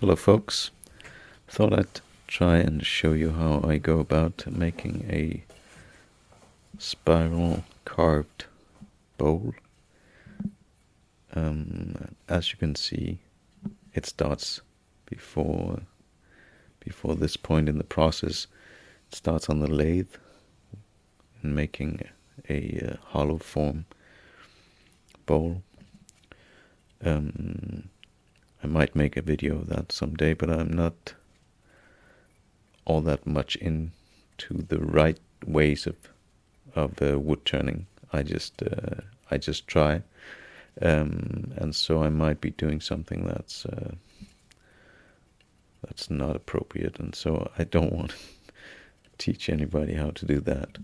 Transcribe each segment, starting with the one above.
Hello folks, thought I'd try and show you how I go about making a spiral carved bowl. As you can see, it starts before this point in the process. It starts on the lathe and making a hollow form bowl. I might make a video of that someday, but I'm not all that much into the right ways of wood turning. I just try, and so I might be doing something that's not appropriate, and so I don't want to teach anybody how to do that.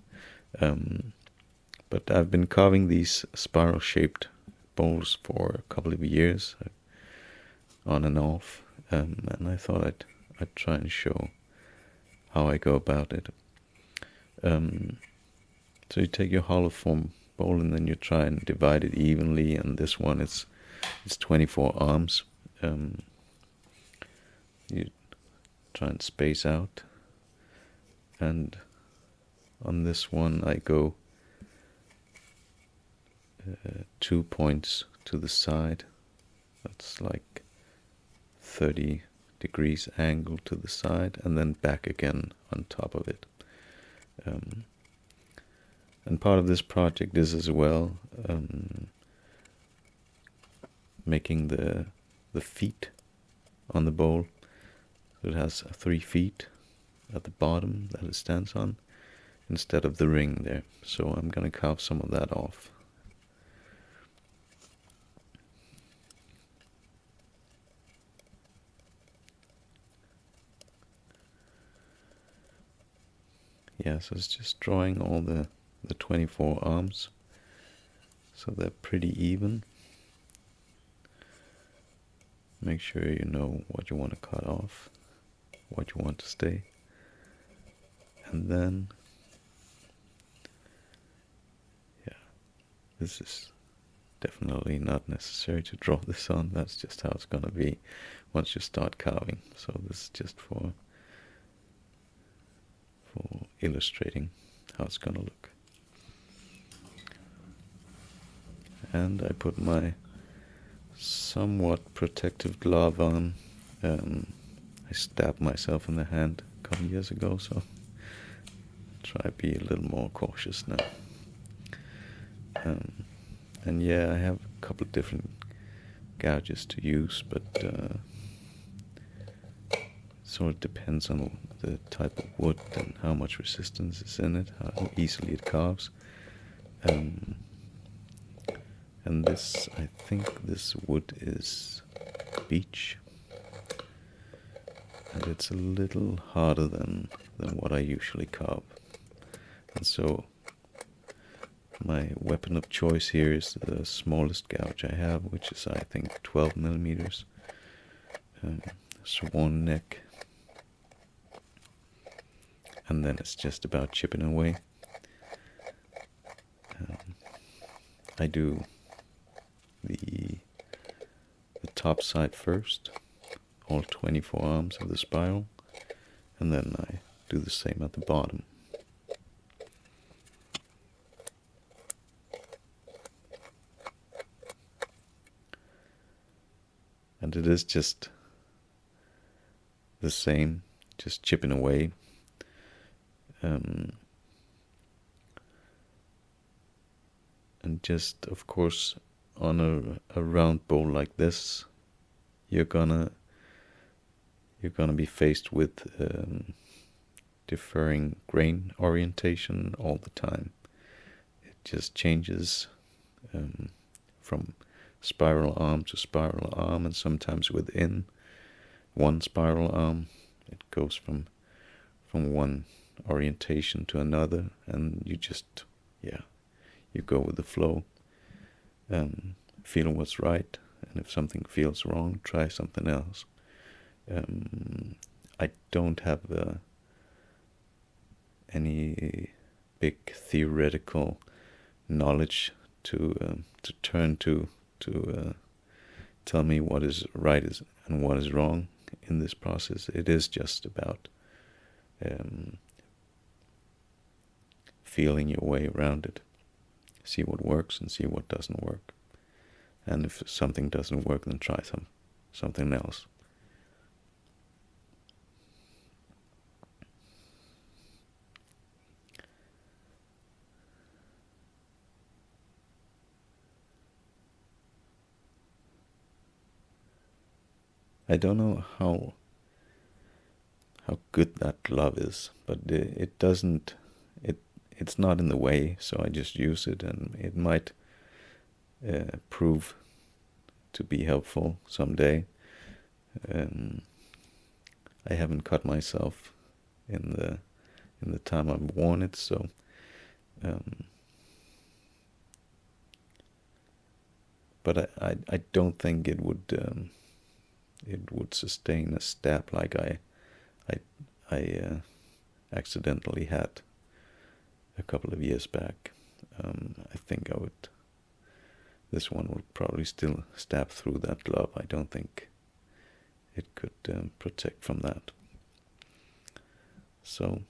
But I've been carving these spiral-shaped bowls for a couple of years, on and off, and I thought I'd try and show how I go about it. So you take your hollow form bowl and then you try and divide it evenly, and this one it's 24 arms. You try and space out, and on this one I go 2 points to the side. That's like 30 degrees angle to the side, and then back again on top of it. And part of this project is as well making the feet on the bowl. So it has 3 feet at the bottom that it stands on instead of the ring there. So I'm going to carve some of that off. Yeah, so it's just drawing all the 24 arms, so they're pretty even. Make sure you know what you want to cut off, what you want to stay, and then, yeah, this is definitely not necessary to draw this on. That's just how it's gonna be once you start carving. So this is just for illustrating how it's gonna look. And I put my somewhat protective glove on. I stabbed myself in the hand a couple years ago, so try to be a little more cautious now. And yeah, I have a couple of different gouges to use, but it sort of depends on the type of wood and how much resistance is in it, how easily it carves. And this, I think this wood is beech, and it's a little harder than what I usually carve. And so my weapon of choice here is the smallest gouge I have, which is I think 12 millimeters, swan neck, and then it's just about chipping away. I do the top side first, all 24 arms of the spiral, and then I do the same at the bottom. And it is just the same, just chipping away. And just, of course, on a round bowl like this, you're gonna be faced with differing grain orientation all the time. It just changes from spiral arm to spiral arm, and sometimes within one spiral arm it goes from one orientation to another, and you just, yeah, you go with the flow, feel what's right, and if something feels wrong, try something else. I don't have any big theoretical knowledge to turn to tell me what is right and what is wrong. in this process. It is just about feeling your way around it. See what works and see what doesn't work. And if something doesn't work, then try something else. I don't know how good that glove is, but it doesn't. It's not in the way, so I just use it, and it might prove to be helpful someday. I haven't cut myself in the time I've worn it, so but I don't think it would sustain a stab like I accidentally had a couple of years back. I think this one would probably still stab through that glove. I don't think it could protect from that. So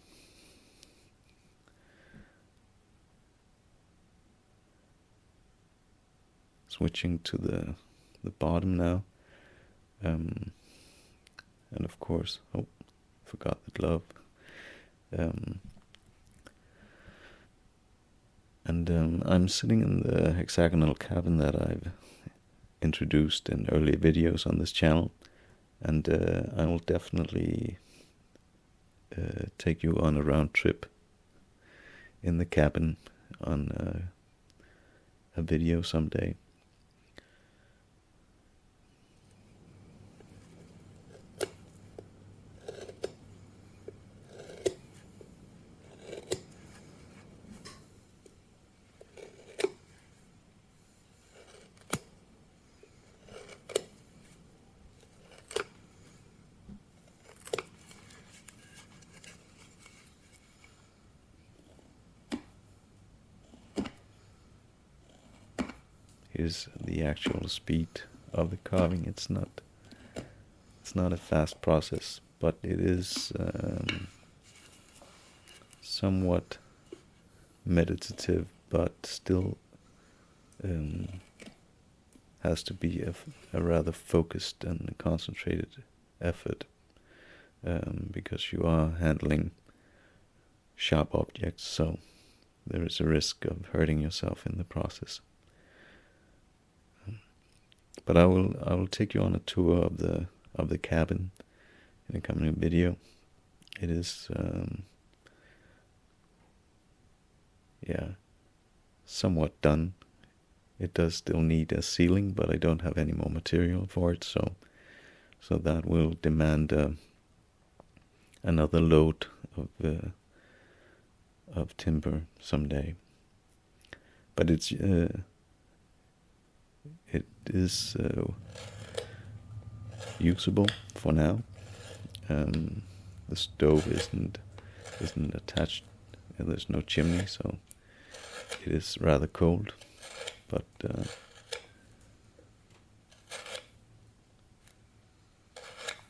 switching to the bottom now, and of course, forgot the glove. And I'm sitting in the hexagonal cabin that I've introduced in earlier videos on this channel, and I will definitely take you on a round trip in the cabin on a video someday. Here's the actual speed of the carving. It's not a fast process, but it is somewhat meditative, but still has to be a rather focused and concentrated effort, because you are handling sharp objects, so there is a risk of hurting yourself in the process. But I will take you on a tour of the cabin in a coming video. It is somewhat done. It does still need a ceiling, but I don't have any more material for it, so that will demand another load of timber someday. But it is usable for now. The stove isn't attached, and there's no chimney, so it is rather cold. But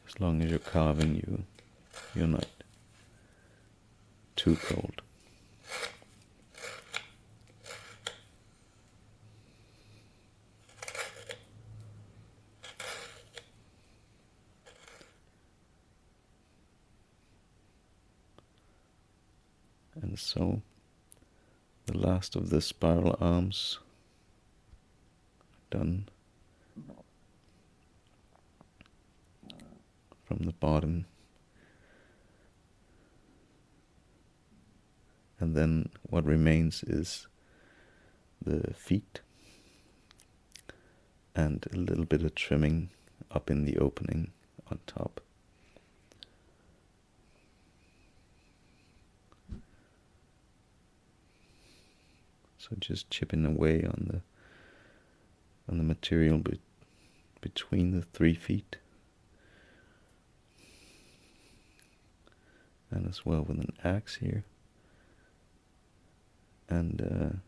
as long as you're carving, you're not too cold. And so the last of the spiral arms done from the bottom, and then what remains is the feet and a little bit of trimming up in the opening on top. So just chipping away on the material between the 3 feet, and as well with an axe here. And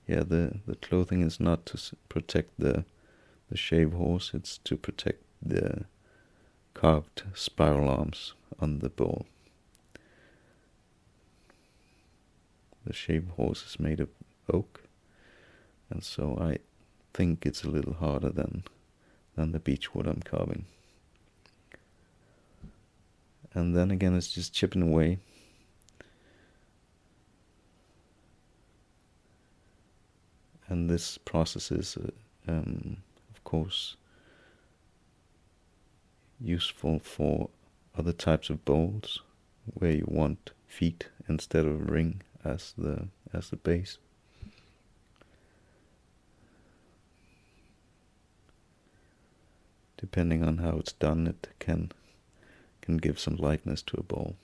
the clothing is not to protect the the shave horse, it's to protect the carved spiral arms on the bowl. The shave horse is made of oak, and so I think it's a little harder than the beechwood I'm carving. And then again, it's just chipping away. And this process is, of course, useful for other types of bowls where you want feet instead of a ring as the base. Depending on how it's done, it can give some lightness to a bowl.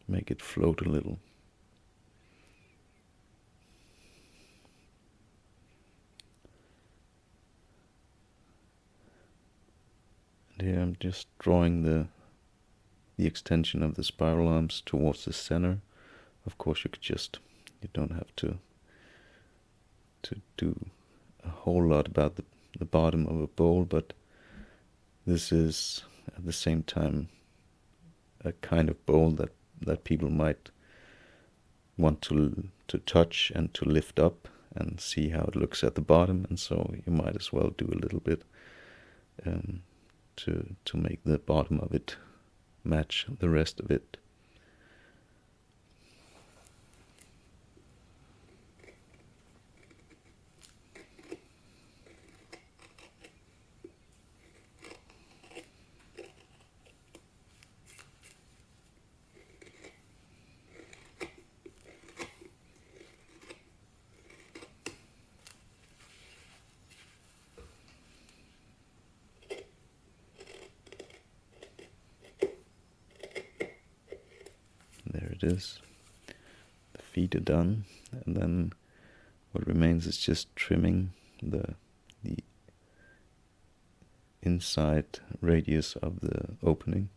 Make it float a little. And here I'm just drawing the extension of the spiral arms towards the center. Of course, you don't have to do a whole lot about the bottom of a bowl, but this is at the same time a kind of bowl that people might want to touch and to lift up and see how it looks at the bottom, and so you might as well do a little bit to make the bottom of it match the rest of it. There it is. The feet are done, and then what remains is just trimming the inside radius of the opening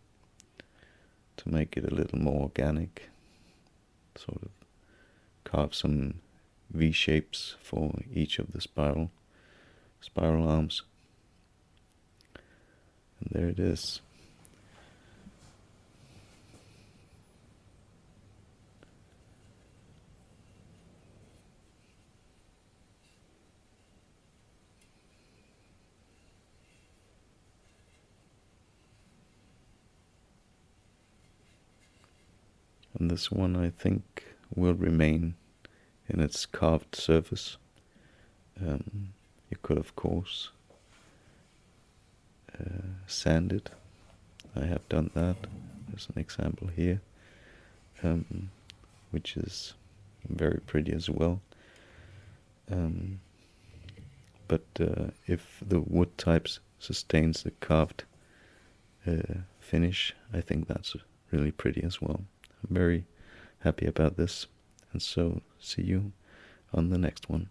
to make it a little more organic. Sort of carve some V shapes for each of the spiral arms. And there it is. And this one, I think, will remain in its carved surface. You could, of course, sand it. I have done that. There's an example here, which is very pretty as well. But if the wood types sustains the carved finish, I think that's really pretty as well. I'm very happy about this, and so see you on the next one.